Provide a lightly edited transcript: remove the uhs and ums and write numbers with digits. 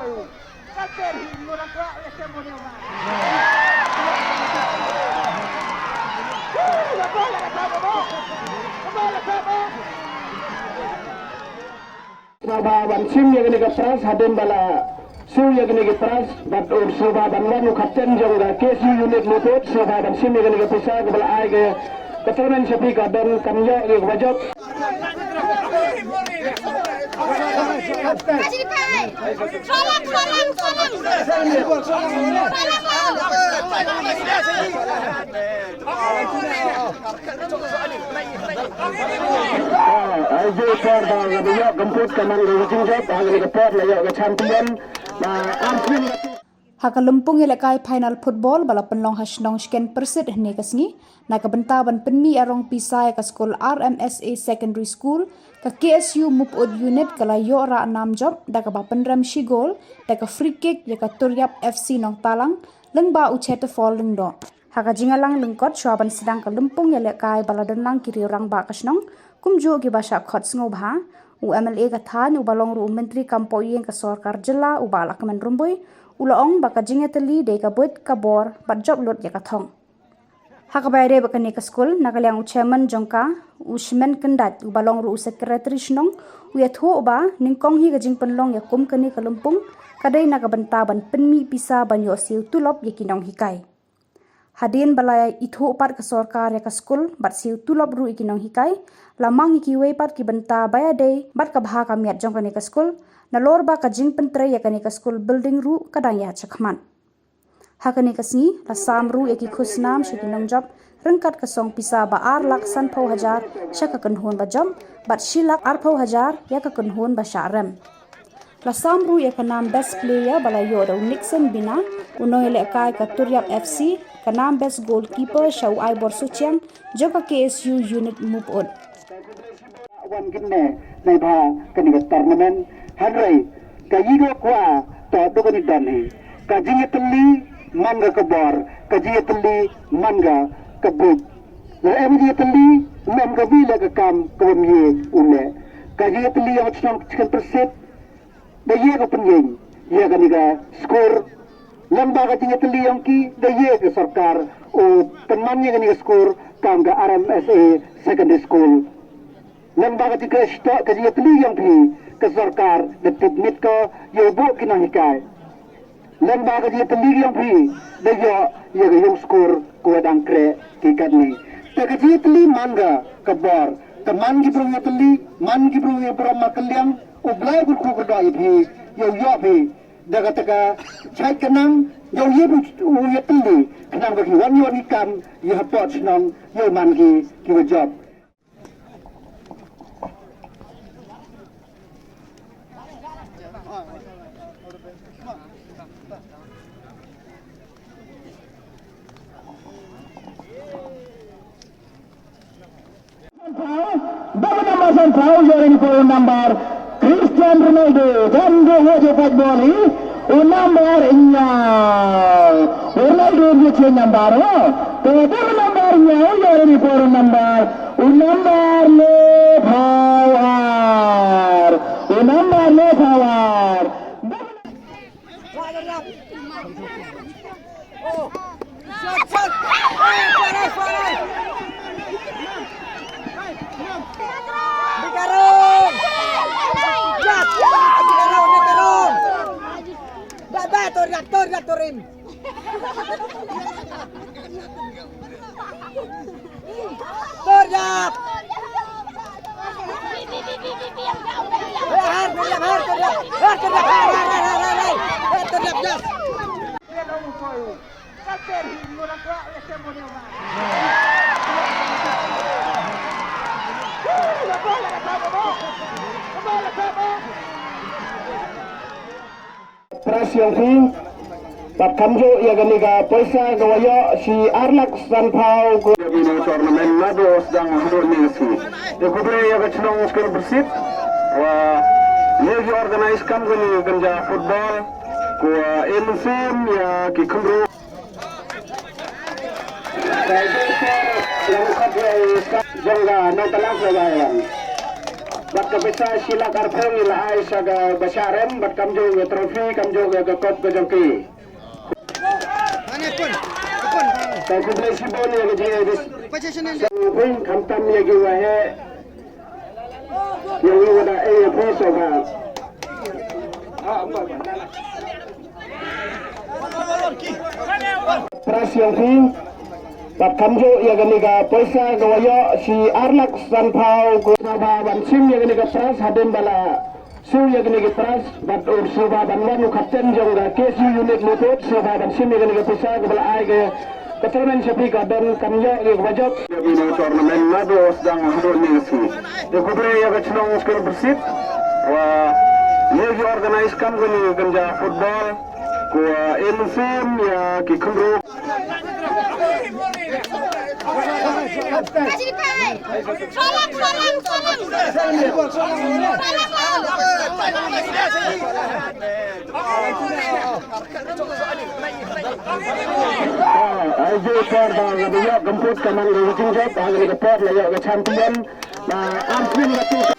Sahabat sim yang ini keras haden bala sim yang ini keras batur sahabat wanu kapten jangga KSU unit lutut sahabat sim yang ini kepisah kepala ai ke keturunan sepi kadan kamyo ke wajib Ayo korban lebih gemput kamang rujing jat hangli kepot layak ke champion Arjun Hakalempung elekai final football bala penlong hasnong sken persit hne kasngi na kabentaban penmi arong pisai ka skol RMSA Secondary School ka KSU mupod unit kala yo ra nam job da ka bapenram shigol da ka free kick ya ka Turyap FC nong talang lengba uchete fall lengdo haka jingalang lengkot swaban sedang ka lempung elekai bala denlang kiri orang ba kasnong kumjo ki basha khot sngoba UMLA ka than ubalong ru menteri kampoyen ka sarkar jilla ubala kamen rumboy ulaong baka jingeteli de ka buat ka bor bat job lot ya ka thong hakabayre baka ne ka school nagalyang chairman jongka usmen kendat ubalong ru secretary snong uyatho ba ningkong hi gajing penlong ya kum kani kalumpung kadai naga bentaban penmi pisa banyo siu tulop ya kinong hikai hadin balai itho par ka sarkar ya ka school bat siu tulop ru ikinong hikai lamang ikiwe par ki benta bayade bat ka bha ka miat jongka ne ka school na lor ba ka jing pentre ya kani ka school building ru kadang ya chakman hakani ka sni la sam ru eki khusnam shikinong job rengkat ka song pisa ba ar lak san pho hajar shaka kan hon ba jom bat shilak ar pho hajar ya ka kan hon ba sharam la sam ru ya ka nam best player bala yo do Nixon bina unong ele kai ka Turyap FC ka nam best goalkeeper shau ai bor su chiang jo ka KSU unit move on wan kinne nei ba kani ka tournament Hanrai, kajido kwa to dogani dani, kajiyatli manga kabor, kajiyatli manga kabut. La emjiyatli manga bila kakam kawamye ule. Kajiyatli yang cuma cikan persit, daya ka penyeng, ya kaniga skor. Lamba kajiyatli yang ki daya ke sarkar, o temannya kaniga skor kangga RMSA Secondary School. Lamba kajiyatli yang pi ke sarkar detik mit ko yo bu kinang hikai lamba ka dia tendiri yang pi de yo ye yo skor ko dang kre ki kadni te ka dia teli manga ka bor teman ki prong teli man ki prong ye pram kaliang o blai ku ku da pi yo pi daga taka chai kanang yo ye bu ye teli kanang ba ki wan yo ni kam ye hapot nang yo man ki job Bagaimana sentral yang ini number Cristiano Ronaldo dan dia cepat boli number nya Ronaldo dia number tapi numbernya yang ini number le power oh shot Bikarong! Jat! Bikarong! Baba! Turin! Turjat! Pras yang fi pat kamjo ya ganiga poisa gawayo si Arlak Sanpau ko ini tournament nado sedang hadir nisi de kubre ya gachnong skor bersit wa legi organize kam gani ganja football ko elfim ya ki kumro yang kadai jangga no talang sabayan bat bat kabisa sila karpong ilaay sa basyarem bat kamjo ga trophy kamjo ga kop ga jongki kau kumplay si Boni yang dia dis pun kamtam ya giwa he yang ini ada pun soba pras yang king bat kamjo ya gani ga paisa gawayo si Arlak Sanpau ko soba ban sim ya gani ga pras hadem bala su ya gani ga pras bat soba ban wanu kapten jong ga KSU unit lutut soba ban sim ya gani ga paisa ga bala ai ga keterangan sepi kadan kamyo ke wajib ini tournament madu sedang hadir ni si dekubre ya kecilong skor bersih wah lagi organize kam gani ganja football ko elfim ya ki kumru Ayo por dah gemput kamang gemput, agak lepot lah ya champion. Ampun